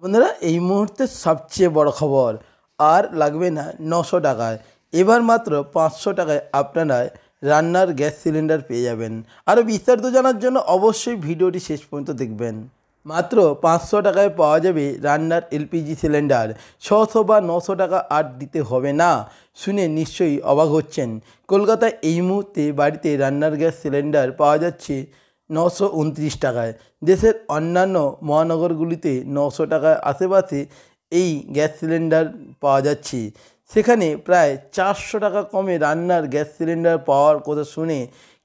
বন্ধুরা এই মুহূর্তে সবচেয়ে বড় খবর, আর লাগবে না 900 টাকায়, এবার মাত্র 500 টাকায় আপনারা রান্নার গ্যাস সিলিন্ডার পেয়ে যাবেন। আরও বিস্তারিত জানার জন্য অবশ্যই ভিডিওটি শেষ পর্যন্ত দেখবেন। মাত্র 500 টাকায় পাওয়া যাবে রান্নার এলপিজি সিলিন্ডার। 600 বা 900 টাকা আর দিতে হবে না। শুনে নিশ্চয়ই অবাক হচ্ছেন। কলকাতায় এই মুহূর্তে বাড়িতে রান্নার গ্যাস সিলিন্ডার পাওয়া যাচ্ছে 929 টাকায়। দেশের অন্যান্য মহানগরগুলিতে 900 টাকার আশেপাশে এই গ্যাস সিলিন্ডার পাওয়া যাচ্ছে। সেখানে প্রায় 400 টাকা কমে রান্নার গ্যাস সিলিন্ডার পাওয়ার কথা শুনে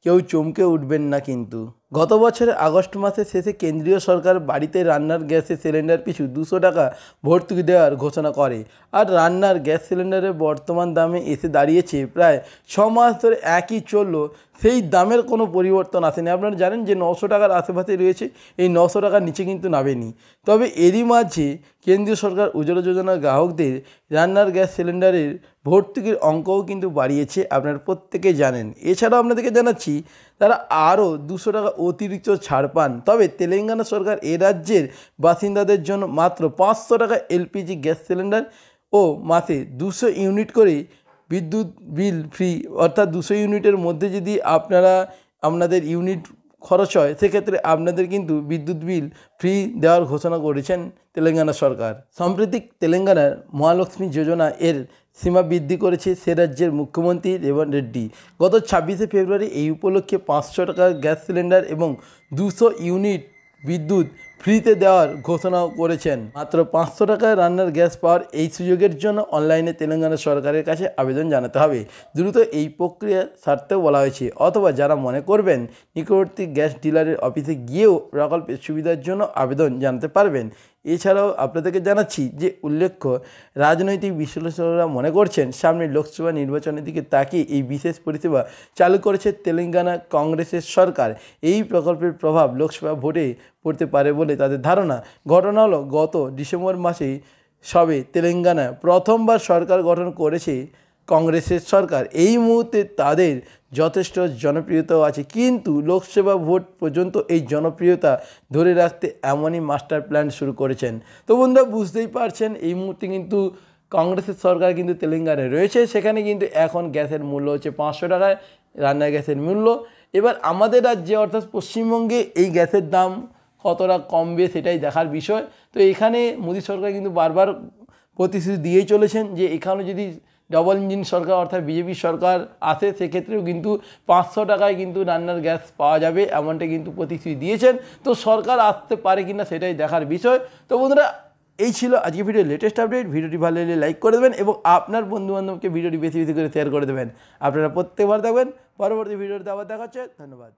কেউ চমকে উঠবেন না। কিন্তু গত বছরের আগস্ট মাসের শেষে কেন্দ্রীয় সরকার বাড়িতে রান্নার গ্যাসের সিলিন্ডার পিছু 200 টাকা ভর্তুকি দেওয়ার ঘোষণা করে। আর রান্নার গ্যাস সিলিন্ডারের বর্তমান দামে এসে দাঁড়িয়েছে প্রায় 6 মাস ধরে একই চললো, সেই দামের কোনো পরিবর্তন আসেনি। আপনারা জানেন যে 900 টাকার আশেপাশে রয়েছে, এই 900 টাকার নিচে কিন্তু নামেনি। তবে এরই মাঝে কেন্দ্রীয় সরকার উজ্জ্বলা যোজনার গ্রাহকদের রান্নার গ্যাস সিলিন্ডারের ভর্তুকির অঙ্কও কিন্তু বাড়িয়েছে, আপনারা প্রত্যেকে জানেন। এছাড়াও আপনাদেরকে জানাচ্ছি তারা আরও 200 টাকা অতিরিক্ত ছাড় পান। তবে তেলেঙ্গানা সরকার এ রাজ্যের বাসিন্দাদের জন্য মাত্র 500 টাকা এলপিজি গ্যাস সিলিন্ডার ও মাসে 200 ইউনিট করে বিদ্যুৎ বিল ফ্রি, অর্থাৎ 200 ইউনিটের মধ্যে যদি আপনাদের ইউনিট খরচ হয় সেক্ষেত্রে আপনাদের কিন্তু বিদ্যুৎ বিল ফ্রি দেওয়ার ঘোষণা করেছেন তেলেঙ্গানা সরকার। সাম্প্রতিক তেলেঙ্গানার মহালক্ষ্মী যোজনা এর সীমা বৃদ্ধি করেছে সে রাজ্যের মুখ্যমন্ত্রী রেবন্ত রেড্ডি। গত 26শে ফেব্রুয়ারি এই উপলক্ষে 500 টাকার গ্যাস সিলিন্ডার এবং 200 ইউনিট বিদ্যুৎ ফ্রিতে দেওয়ার ঘোষণাও করেছেন। মাত্র 500 টাকায় রান্নার গ্যাস পাওয়ার এই সুযোগের জন্য অনলাইনে তেলেঙ্গানা সরকারের কাছে আবেদন জানাতে হবে। দ্রুত এই প্রক্রিয়া সারতেও বলা হয়েছে, অথবা যারা মনে করবেন নিকটবর্তী গ্যাস ডিলারের অফিসে গিয়েও প্রকল্পের সুবিধার জন্য আবেদন জানাতে পারবেন। এছাড়াও আপনাদেরকে জানাচ্ছি যে উল্লেখ্য রাজনৈতিক বিশ্লেষকরা মনে করছেন সামনে লোকসভা নির্বাচনের দিকে তাকিয়ে এই বিশেষ পরিষেবা চালু করেছে তেলেঙ্গানা কংগ্রেসের সরকার। এই প্রকল্পের প্রভাব লোকসভা ভোটে পড়তে পারে বলে তাদের ধারণা। ঘটনা হলো গত ডিসেম্বর মাসেই সবে তেলেঙ্গানায় প্রথমবার সরকার গঠন করেছে কংগ্রেসের সরকার। এই মুহূর্তে তাদের যথেষ্ট জনপ্রিয়তাও আছে, কিন্তু লোকসভা ভোট পর্যন্ত এই জনপ্রিয়তা ধরে রাখতে এমনই মাস্টার প্ল্যান শুরু করেছেন। তো বন্ধুরা বুঝতেই পারছেন এই মুহূর্তে কিন্তু কংগ্রেসের সরকার কিন্তু তেলেঙ্গানায় রয়েছে। সেখানে কিন্তু এখন গ্যাসের মূল্য হচ্ছে 500 টাকায় রান্নার গ্যাসের মূল্য। এবার আমাদের রাজ্যে অর্থাৎ পশ্চিমবঙ্গে এই গ্যাসের দাম কতটা কমবে সেটাই দেখার বিষয়। তো এখানে মোদী সরকার কিন্তু বারবার প্রতিশ্রুতি দিয়েই চলেছেন যে এখানে যদি ডবল ইঞ্জিন সরকার অর্থাৎ বিজেপি সরকার আসে সেক্ষেত্রেও কিন্তু 500 টাকায় কিন্তু রান্নার গ্যাস পাওয়া যাবে, এমনটা কিন্তু প্রতিশ্রুতি দিয়েছেন। তো সরকার আসতে পারে কিনা সেটাই দেখার বিষয়। তো বন্ধুরা এই ছিল আজকে ভিডিওর লেটেস্ট আপডেট। ভিডিওটি ভালো লাগলে লাইক করে দেবেন এবং আপনার বন্ধুবান্ধবকে ভিডিওটি বেশি বেশি করে শেয়ার করে দেবেন। আপনারা প্রত্যেকবার দেখবেন। পরবর্তী ভিডিওতে আবার দেখা হচ্ছে। ধন্যবাদ।